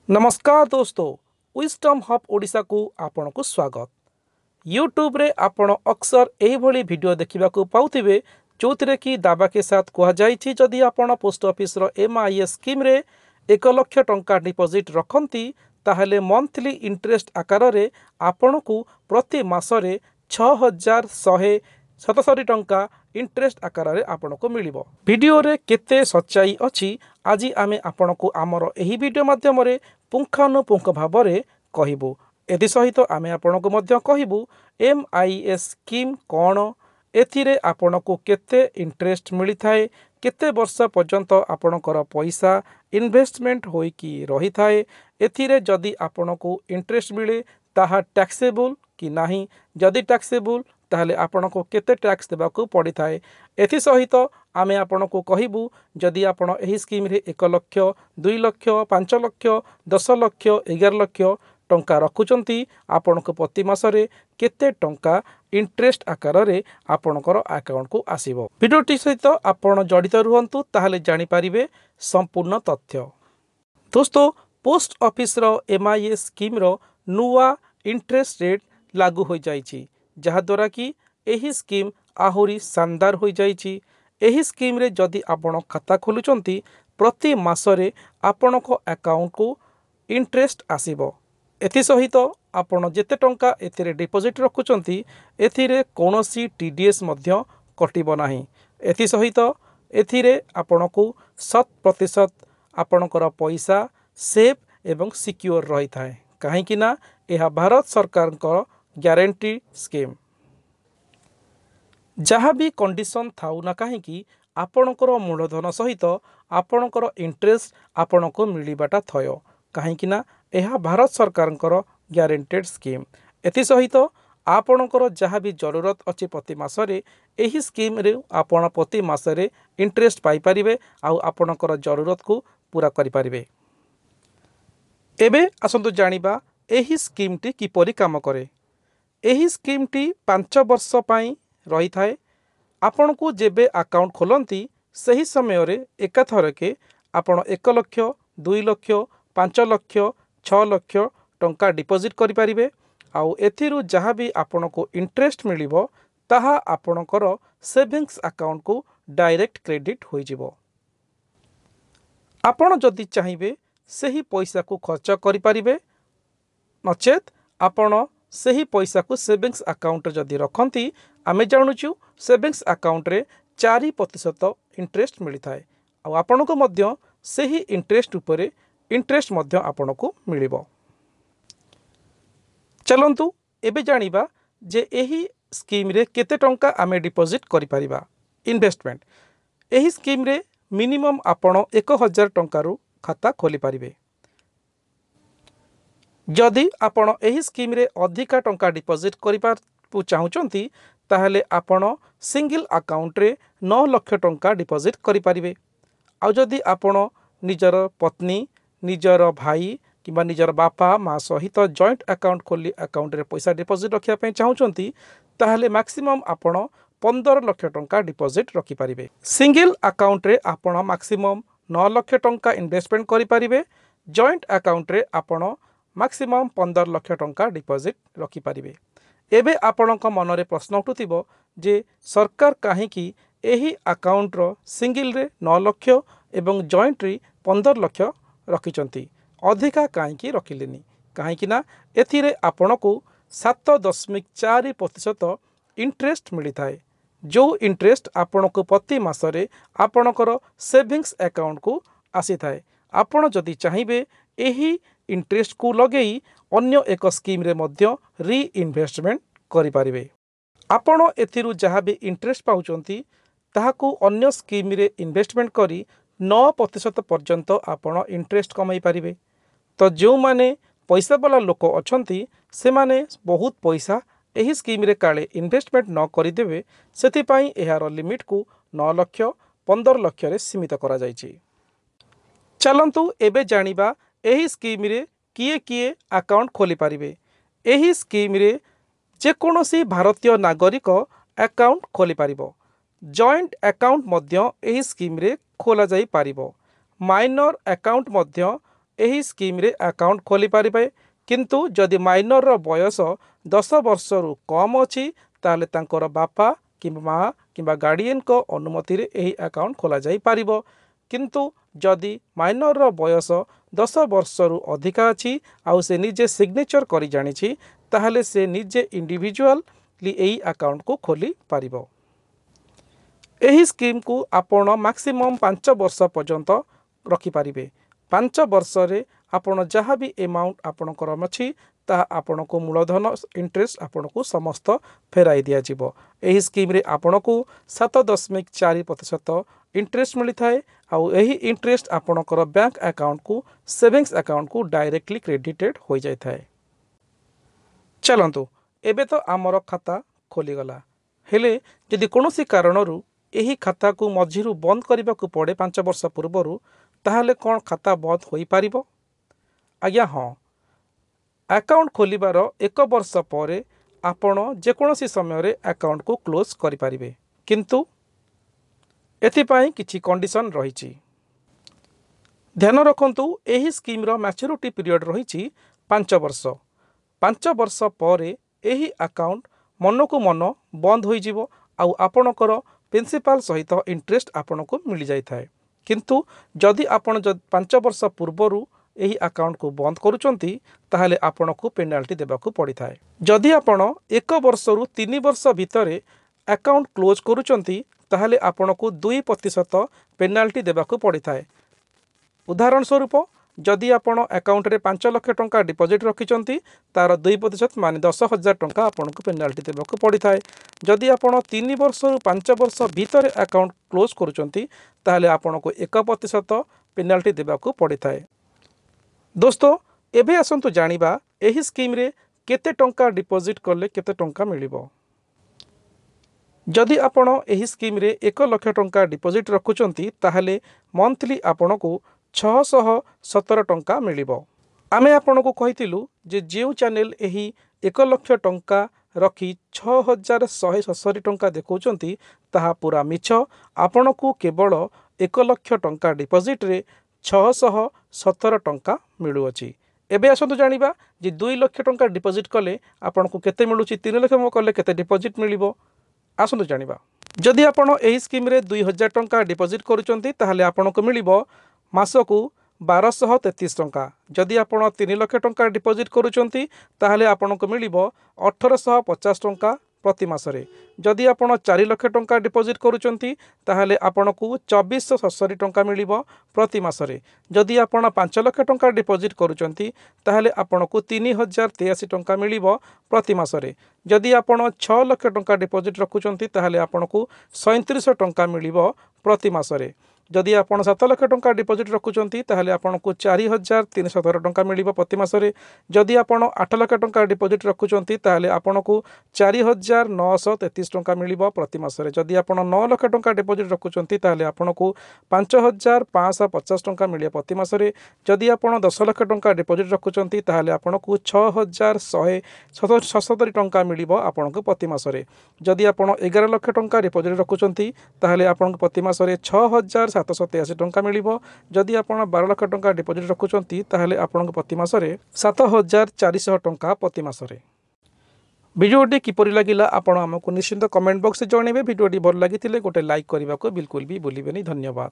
नमस्कार दोस्तों, wisdom hub Odisha को आपण को स्वागत। यूट्यूब रे आपण अक्सर यही भली वीडियो देखा पाउथिबे जो कि दावा के साथ कहुई जदि आपण पोस्ट ऑफिस रो एमआईएस स्कीम रे 1 लाख टंका डिपॉजिट रखती ताहले मंथली इंटरेस्ट आकार रे आपण को प्रति मासरे 6177 टंका इंटरेस्ट आकार रे आपण को मिलिबो। वीडियो रे केते सच्चाई अछि आज आमे आपण को आमर एही वीडियो माध्यम रे पुंखानुपुंख भाव में कहबू। एथि सहित आमे आपण को मध्य कहबू एमआईएस स्कीम कौन, एथिरे आपण को केते इंटरेस्ट मिली थाए, केते वर्ष पर्यंत आपणकर पैसा इन्वेस्टमेंट होइकी रही थाए, एथिरे जदि आपण को इंटरेस्ट मिले ताहा टैक्सेबल कि नाही, जदि टैक्सेबल ताहले आपण को केते टैक्स देबाकू पड़ी थाए। एथि सहित आमे आपण को कहबू जदि आपण एही स्कीम रे 1 लाख 2 लाख 5 लाख 10 लाख 11 लाख टंका रखुचंती आपण को प्रति मासरे केते टंका इंटरेस्ट आकार रे आपणकर अकाउंट को आसीबो। वीडियोटी सहित आपण जड़ित रुहंतु ताहले जानि परिबे संपूर्ण तथ्य। दोस्तों, पोस्ट ऑफिस रो एमआईएस स्कीम रो नुआ इंटरेस्ट रेट लागू हो जाइछि, जहा द्वारा कि एही स्कीम आहुरी शानदार हो जाइछि। एही स्कीम रे जदि आपण खाता खोलुचंती प्रति मासरे आपणको अकाउंट को इंटरेस्ट आसीबो। एथि सहित आपण जेते टंका एथिरे डिपॉजिट रखुचंती एथिरे कोनोसी टीडीएस मध्य कटिबो नाही। एथि सहित एथिरे आपणको 100% आपणकर पैसा सेफ एवं सिक्योर रही थाए, काहेकि ना यह भारत सरकार ग्यारंटी स्कीम। जहाँ भी कंडीशन थाउ ना कहीं आपणकर मूलधन सहित आपणकर इंटरेस्ट आपण को मिलवाटा थय, कहीं ना यह भारत सरकार ग्यारंटेड स्कीम। एथि सहित आपणकर जहाँ भी जरूरत अच्छी प्रति मासरे एही स्कीम रे आपण प्रति मासरे इंटरेस्ट पाई परिबे आउ आपणकर जरूरत को पूरा करि परिबे। एबे आसंतु जानिबा एही स्कीम टी किपरि काम करे। एही स्कीम टी 5 वर्ष पाई रही थाए। आपण को जेबे अकाउंट खोलंती सही समय रे एकाथरके आपण 1 लाख 2 लाख 5 लाख 6 लाख टंका डिपॉजिट करि परिबे आउ एथिरु जहाँ भी आपण को इंटरेस्ट मिलिबो ताहा आपणकर सेविंग्स अकाउंट को डायरेक्ट क्रेडिट होई जिवो। आपण जदि चाहिए सही पैसा को खर्च करि परिबे, नचेत आपण सही पैसा को सेविंग्स अकाउंट जदि रखती आमे जानुचु सेविंग्स अकाउंट रे 4% इंटरेस्ट मिली थाए आ आपण को मध्य सही इंटरेस्ट उपरे इंटरेस्ट मध्य आपण को मिलिबो। चलंतु एबे जानिबा जे एही स्कीम रे केते टंका आमे डिपॉजिट करि परिबा। इन्वेस्टमेंट एही स्कीम रे मिनिमम आपण 1000 टंका रु खाता खोली परिबे। जदि आपण एही स्कीम रे अधिका टंका डिपॉजिट करिपार चाहूचंती ताहले आपण सिंगल अकाउंट रे 9 लाख टंका डिपॉजिट करि परिबे। आ जदि आपण निजर पत्नी, निजर भाई किबा निजर बापा माँ सहित जॉइंट अकाउंट खोली अकाउंट रे पैसा डिपॉजिट रखिया पे चाहूचंती ताहले मैक्सिमम आपण 15 लाख टंका डिपॉजिट रखि परिबे। सिंगल अकाउंट रे आपण मैक्सिमम 9 लाख टंका इन्वेस्टमेंट करि परिबे। जॉइंट अकाउंट रे आपण मैक्सिमम 15 लाख टंका डिपॉजिट रखि परिबे। एबे आपणक मनरे प्रश्न उठुथिबो जे सरकार काहेकि एही अकाउंट रो सिंगल रे 9 लाख एवं जॉइंट रे 15 लाख रखिचंती, अधिका काहेकि रखिलेनी, काहेकि ना एथिरे आपणको 7.4% इंटरेस्ट मिली थाए, जो इंटरेस्ट आपणको प्रति मासरे आपणकर सेविंग्स अकाउंट को आसी थाए। आपण जदि चाहिए एही इंटरेस्ट को लगेई अन्य एक स्कीम रे मध्य री इन्वेस्टमेंट करि परिबे। आपण एथिरु जहाँ भी इंटरेस्ट पाउचंती ताहाकू अन्य स्कीम रे इन्वेस्टमेंट करी 9% पर्यंत आपण इंटरेस्ट कमाई परिबे। तो जो माने पैसा वाला लोक अछंती से माने बहुत पैसा एही स्कीम रे काले इन्वेस्टमेंट न करि देबे, सेति पई एहार लिमिट को 9 लाख 15 लाख रे सीमित करा जायछि। चलंतु एबे जानिबा एही स्कीम रे किए किए अकाउंट खोली पारिबे। एही स्कीम रे जेकोनोसी भारतीय नागरिक अकाउंट खोली पारिबो। जॉइंट अकाउंट मध्य एही स्कीम रे खोला जाई पारिबो। माइनर अकाउंट मध्य ଏହି ସ୍କିମ୍रे ଆକାଉଣ୍ଟ ଖୋଲିପାରିବେ। କିନ୍ତୁ ଯଦି ମାଇନରର ବୟସ 10 ବର୍ଷରୁ କମ୍ ଅଛି ତାହେଲେ ତାଙ୍କର ବାପା କିମ୍ବା ମା କିମ୍ବା ଗାର୍ଡ଼ିଆନଙ୍କ ଅନୁମତିରେ ଏହି ଆକାଉଣ୍ଟ ଖୋଲାଯାଇପାରିବ। କିନ୍ତୁ ଯଦି ମାଇନରର ବୟସ 10 ବର୍ଷରୁ ଅଧିକା ଅଛି ଆଉ ସେ ନିଜେ ସିଗ୍ନେଚର୍ କରି ଜାଣିଛି ତାହେଲେ ସେ ନିଜେ ଇଣ୍ଡିଭିଜୁଆଲି ଏହି ଆକାଉଣ୍ଟକୁ ଖୋଲିପାରିବ। ଏହି ସ୍କିମ୍କୁ ଆପଣ ମାକ୍ସିମମ୍ 5 ବର୍ଷ ପର୍ଯ୍ୟନ୍ତ ରଖିପାରିବେ। 5 ବର୍ଷରେ ଆପଣ ଯାହା ବି ଏମାଉଣ୍ଟ ଆପଣଙ୍କର ଅଛି ତାହା ଆପଣଙ୍କୁ ମୂଳଧନ ଇଣ୍ଟରେଷ୍ଟ ଆପଣଙ୍କୁ ସମସ୍ତ ଫେରାଇ ଦିଆଯିବ। ଏହି ସ୍କିମ୍ରେ ଆପଣଙ୍କୁ 7.4% ଇଣ୍ଟରେଷ୍ଟ ମିଳିଥାଏ ଆଉ ଏହି ଇଣ୍ଟରେଷ୍ଟ ଆପଣଙ୍କର ବ୍ୟାଙ୍କ ଆକାଉଣ୍ଟକୁ ସେଭିଙ୍ଗସ୍ ଆକାଉଣ୍ଟକୁ ଡାଇରେକ୍ଟଲି କ୍ରେଡ଼ିଟେଡ଼ ହୋଇଯାଇଥାଏ। ଚାଲନ୍ତୁ ଏବେ ତ ଆମର ଖାତା ଖୋଲିଗଲା, ହେଲେ ଯଦି କୌଣସି କାରଣରୁ ଏହି ଖାତାକୁ ମଝିରୁ ବନ୍ଦ କରିବାକୁ ପଡ଼େ 5 ବର୍ଷ ପୂର୍ବରୁ ତାହେଲେ କ'ଣ ଖାତା ବନ୍ଦ ହୋଇପାରିବ? ଆଜ୍ଞା ହଁ, ଆକାଉଣ୍ଟ ଖୋଲିବାର 1 ବର୍ଷ ପରେ ଆପଣ ଯେକୌଣସି ସମୟରେ ଆକାଉଣ୍ଟକୁ କ୍ଲୋଜ୍ କରିପାରିବେ। କିନ୍ତୁ ଏଥିପାଇଁ କିଛି କଣ୍ଡିସନ୍ ରହିଛି। ଧ୍ୟାନ ରଖନ୍ତୁ, ଏହି ସ୍କିମ୍ର ମ୍ୟାଚୁରିଟି ପିରିୟଡ଼ ରହିଛି 5 ବର୍ଷ। 5 ବର୍ଷ ପରେ ଏହି ଆକାଉଣ୍ଟ ମନକୁ ମନ ବନ୍ଦ ହୋଇଯିବ ଆଉ ଆପଣଙ୍କର ପ୍ରିନ୍ସିପାଲ ସହିତ ଇଣ୍ଟରେଷ୍ଟ ଆପଣଙ୍କୁ ମିଳିଯାଇଥାଏ। କିନ୍ତୁ ଯଦି ଆପଣ 5 ବର୍ଷ ପୂର୍ବରୁ ଏହି ଆକାଉଣ୍ଟକୁ ବନ୍ଦ କରୁଛନ୍ତି ତାହେଲେ ଆପଣଙ୍କୁ ପେନାଲ୍ଟି ଦେବାକୁ ପଡ଼ିଥାଏ। ଯଦି ଆପଣ 1 ବର୍ଷରୁ 3 ବର୍ଷ ଭିତରେ ଆକାଉଣ୍ଟ କ୍ଲୋଜ୍ କରୁଛନ୍ତି ତାହେଲେ ଆପଣଙ୍କୁ 2% ପେନାଲ୍ଟି ଦେବାକୁ ପଡ଼ିଥାଏ। ଉଦାହରଣ ସ୍ୱରୂପ ଯଦି ଆପଣ ଆକାଉଣ୍ଟରେ 5 ଲକ୍ଷ ଟଙ୍କା ଡିପୋଜିଟ୍ ରଖିଛନ୍ତି ତାର 2% ମାନେ 10,000 ଟଙ୍କା ଆପଣଙ୍କୁ ପେନାଲ୍ଟି ଦେବାକୁ ପଡ଼ିଥାଏ। ଯଦି ଆପଣ 3 ବର୍ଷରୁ 5 ବର୍ଷ ଭିତରେ ଆକାଉଣ୍ଟ କ୍ଲୋଜ୍ କରୁଛନ୍ତି ତାହେଲେ ଆପଣଙ୍କୁ 1% ପେନାଲ୍ଟି ଦେବାକୁ ପଡ଼ିଥାଏ। ଦୋସ୍ତ ଏବେ ଆସନ୍ତୁ ଜାଣିବା ଏହି ସ୍କିମ୍ରେ କେତେ ଟଙ୍କା ଡିପୋଜିଟ୍ କଲେ କେତେ ଟଙ୍କା ମିଳିବ। ଯଦି ଆପଣ ଏହି ସ୍କିମ୍ରେ 1 ଲକ୍ଷ ଟଙ୍କା ଡିପୋଜିଟ୍ ରଖୁଛନ୍ତି ତାହେଲେ ମନ୍ଥଲି ଆପଣଙ୍କୁ 617 ଟଙ୍କା ମିଳିବ। ଆମେ ଆପଣଙ୍କୁ କହିଥିଲୁ ଯେ ଯେଉଁ ଚ୍ୟାନେଲ ଏହି 1 ଲକ୍ଷ ଟଙ୍କା ରଖି 6,167 ଟଙ୍କା ଦେଖାଉଛନ୍ତି ତାହା ପୁରା ମିଛ। ଆପଣଙ୍କୁ କେବଳ 1 ଲକ୍ଷ ଟଙ୍କା ଡିପୋଜିଟ୍ରେ 617 ଟଙ୍କା ମିଳୁଅଛି। ଏବେ ଆସନ୍ତୁ ଜାଣିବା ଯେ 2 ଲକ୍ଷ ଟଙ୍କା ଡିପୋଜିଟ୍ କଲେ ଆପଣଙ୍କୁ କେତେ ମିଳୁଛି, 3 ଲକ୍ଷ କଲେ କେତେ ଡିପୋଜିଟ୍ ମିଳିବ। ଆସନ୍ତୁ ଜାଣିବା। ଯଦି ଆପଣ ଏହି ସ୍କିମ୍ରେ 2,000 ଟଙ୍କା ଡିପୋଜିଟ୍ କରୁଛନ୍ତି ତାହେଲେ ଆପଣଙ୍କୁ ମିଳିବ ମାସକୁ 1,233 ଟଙ୍କା। ଯଦି ଆପଣ 3 ଲକ୍ଷ ଟଙ୍କା ଡିପୋଜିଟ୍ କରୁଛନ୍ତି ତାହେଲେ ଆପଣଙ୍କୁ ମିଳିବ 1,850 ଟଙ୍କା ପ୍ରତି ମାସରେ। ଯଦି ଆପଣ 4 ଲକ୍ଷ ଟଙ୍କା ଡିପୋଜିଟ୍ କରୁଛନ୍ତି ତାହେଲେ ଆପଣଙ୍କୁ 2,467 ଟଙ୍କା ମିଳିବ ପ୍ରତି ମାସରେ। ଯଦି ଆପଣ 5 ଲକ୍ଷ ଟଙ୍କା ଡିପୋଜିଟ୍ କରୁଛନ୍ତି ତାହେଲେ ଆପଣଙ୍କୁ 3,083 ଟଙ୍କା ମିଳିବ ପ୍ରତି ମାସରେ। ଯଦି ଆପଣ 6 ଲକ୍ଷ ଟଙ୍କା ଡିପୋଜିଟ୍ ରଖୁଛନ୍ତି ତାହେଲେ ଆପଣଙ୍କୁ 37 ଟଙ୍କା ମିଳିବ ପ୍ରତି ମାସରେ। ଯଦି ଆପଣ 7 ଲକ୍ଷ ଟଙ୍କା ଡିପୋଜିଟ୍ ରଖୁଛନ୍ତି ତାହେଲେ ଆପଣଙ୍କୁ 4,317 ଟଙ୍କା ମିଳିବ ପ୍ରତି ମାସରେ। ଯଦି ଆପଣ 8 ଲକ୍ଷ ଟଙ୍କା ଡିପୋଜିଟ୍ ରଖୁଛନ୍ତି ତାହେଲେ ଆପଣଙ୍କୁ 4,933 ଟଙ୍କା ମିଳିବ ପ୍ରତି ମାସରେ। ଯଦି ଆପଣ 9 ଲକ୍ଷ ଟଙ୍କା ଡିପୋଜିଟ୍ ରଖୁଛନ୍ତି ତାହେଲେ ଆପଣଙ୍କୁ 5,550 ଟଙ୍କା ମିଳିବ ପ୍ରତି ମାସରେ। ଯଦି ଆପଣ 10 ଲକ୍ଷ ଟଙ୍କା ଡିପୋଜିଟ୍ ରଖୁଛନ୍ତି ତାହେଲେ ଆପଣଙ୍କୁ 6,167 ଟଙ୍କା ମିଳିବ ଆପଣଙ୍କୁ ପ୍ରତି ମାସରେ। ଯଦି ଆପଣ 11 ଲକ୍ଷ ଟଙ୍କା ଡିପୋଜିଟ୍ ରଖୁଛନ୍ତି ତାହେଲେ ଆପଣଙ୍କୁ ପ୍ରତି ମାସରେ 6,783 ଟଙ୍କା ମିଳିବ। ଯଦି ଆପଣ 12 ଲକ୍ଷ ଟଙ୍କା ଡିପୋଜିଟ୍ ରଖୁଛନ୍ତି ତାହେଲେ ଆପଣଙ୍କୁ ପ୍ରତି ମାସରେ 7,400 ଟଙ୍କା ପ୍ରତି ମାସରେ। ଭିଡ଼ିଓଟି କିପରି ଲାଗିଲା ଆପଣ ଆମକୁ ନିଶ୍ଚିନ୍ତ କମେଣ୍ଟ ବକ୍ସରେ ଜଣାଇବେ। ଭିଡ଼ିଓଟି ଭଲ ଲାଗିଥିଲେ ଗୋଟେ ଲାଇକ୍ କରିବାକୁ ବିଲକୁଲ ବି ଭୁଲିବେନି। ଧନ୍ୟବାଦ।